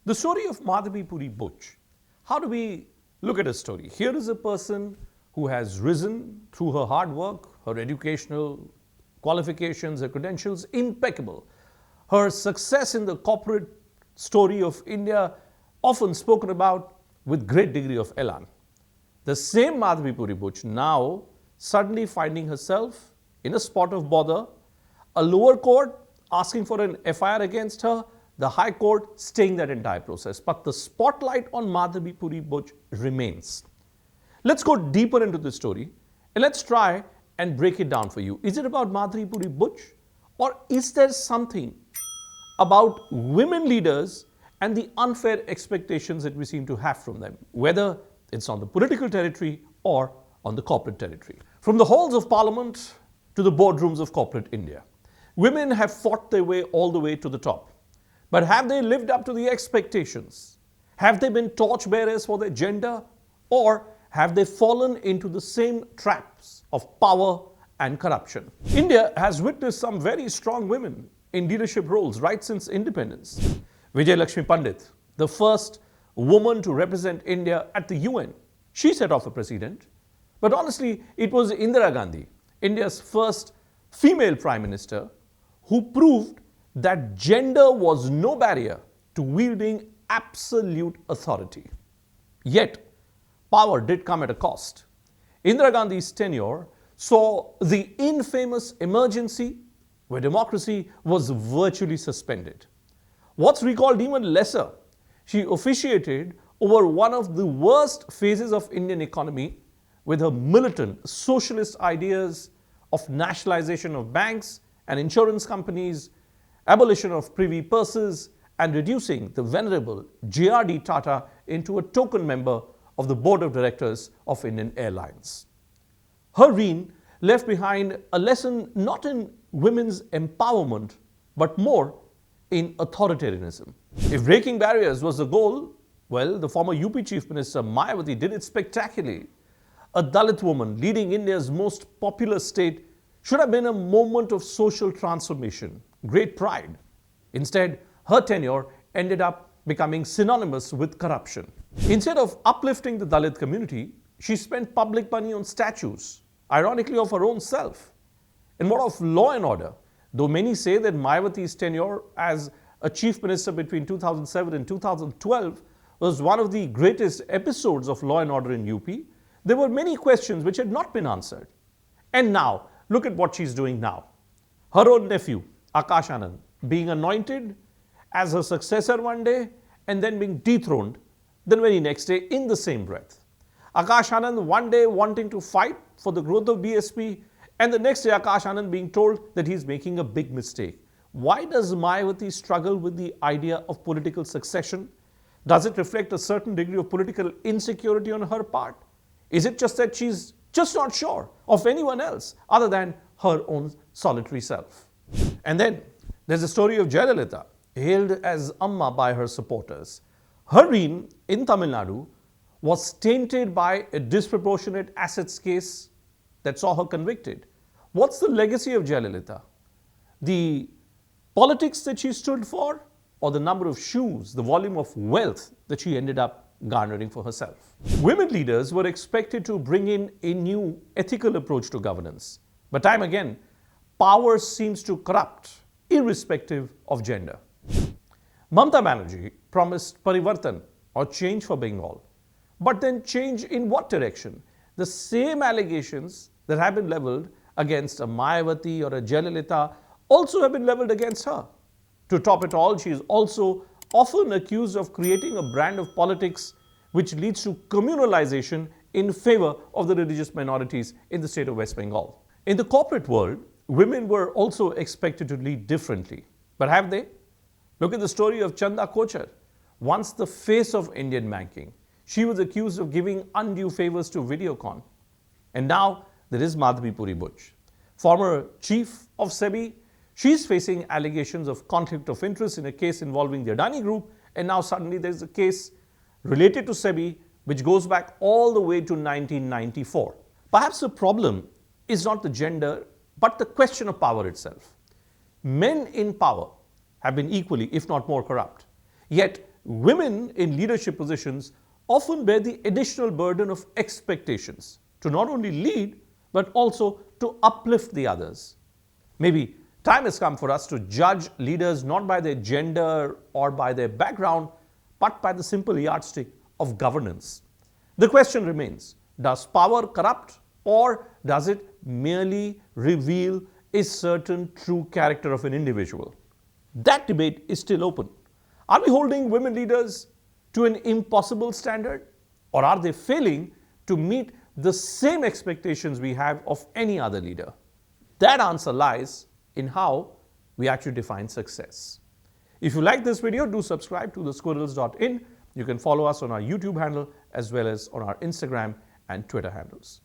The story of Madhabi Puri Buch. How do we look at a story? Here is a person who has risen through her hard work, her educational qualifications, her credentials, impeccable. Her success in the corporate story of India, often spoken about with great degree of elan. The same Madhabi Puri Buch now suddenly finding herself in a spot of bother, a lower court asking for an FIR against her, the High Court staying that entire process. But the spotlight on Madhabi Puri Buch remains. Let's go deeper into the story and let's try and break it down for you. Is it about Madhabi Puri Buch, or is there something about women leaders and the unfair expectations that we seem to have from them, whether it's on the political territory or on the corporate territory? From the halls of parliament to the boardrooms of corporate India, women have fought their way all the way to the top. But have they lived up to the expectations? Have they been torchbearers for their gender? Or have they fallen into the same traps of power and corruption? India has witnessed some very strong women in leadership roles right since independence. Vijay Lakshmi Pandit, the first woman to represent India at the UN. She set off a precedent. But honestly, it was Indira Gandhi, India's first female prime minister, who proved that gender was no barrier to wielding absolute authority. Yet, power did come at a cost. Indira Gandhi's tenure saw the infamous emergency where democracy was virtually suspended. What's recalled even lesser, she officiated over one of the worst phases of Indian economy with her militant socialist ideas of nationalization of banks and insurance companies, abolition of privy purses, and reducing the venerable J.R.D. Tata into a token member of the board of directors of Indian Airlines. Her reign left behind a lesson not in women's empowerment, but more in authoritarianism. If breaking barriers was the goal, well, the former UP Chief Minister Mayawati did it spectacularly. A Dalit woman leading India's most populous state should have been a moment of social transformation, great pride. Instead, her tenure ended up becoming synonymous with corruption. Instead of uplifting the Dalit community, she spent public money on statues, ironically of her own self. And what of law and order? Though many say that Mayawati's tenure as a chief minister between 2007 and 2012 was one of the greatest episodes of law and order in UP, there were many questions which had not been answered. And now, look at what she's doing now. Her own nephew, Akash Anand, being anointed as her successor one day and then being dethroned the very next day in the same breath. Akash Anand one day wanting to fight for the growth of BSP, and the next day Akash Anand being told that he's making a big mistake. Why does Mayawati struggle with the idea of political succession? Does it reflect a certain degree of political insecurity on her part? Is it just that she's just not sure of anyone else other than her own solitary self? And then there's the story of Jayalalitha, hailed as Amma by her supporters. Her reign in Tamil Nadu was tainted by a disproportionate assets case that saw her convicted. What's the legacy of Jayalalitha? The politics that she stood for, or the number of shoes, the volume of wealth that she ended up garnering for herself? Women leaders were expected to bring in a new ethical approach to governance. But time again, power seems to corrupt, irrespective of gender. Mamata Banerjee promised parivartan, or change for Bengal. But then change in what direction? The same allegations that have been leveled against a Mayawati or a Jayalalitha also have been leveled against her. To top it all, she is also often accused of creating a brand of politics which leads to communalization in favor of the religious minorities in the state of West Bengal. In the corporate world, women were also expected to lead differently. But have they? Look at the story of Chanda Kochar. Once the face of Indian banking, she was accused of giving undue favors to Videocon. And now there is Madhabi Puri Buch, former chief of SEBI. She's facing allegations of conflict of interest in a case involving the Adani Group, and now suddenly there's a case related to SEBI which goes back all the way to 1994. Perhaps the problem is not the gender, but the question of power itself. Men in power have been equally, if not more, corrupt. Yet, women in leadership positions often bear the additional burden of expectations to not only lead, but also to uplift the others. Maybe time has come for us to judge leaders not by their gender or by their background, but by the simple yardstick of governance. The question remains, does power corrupt, or does it merely reveal a certain true character of an individual? That debate is still open. Are we holding women leaders to an impossible standard, or are they failing to meet the same expectations we have of any other leader? That answer lies in how we actually define success. If you like this video, do subscribe to thesquirrels.in. You can follow us on our YouTube handle as well as on our Instagram and Twitter handles.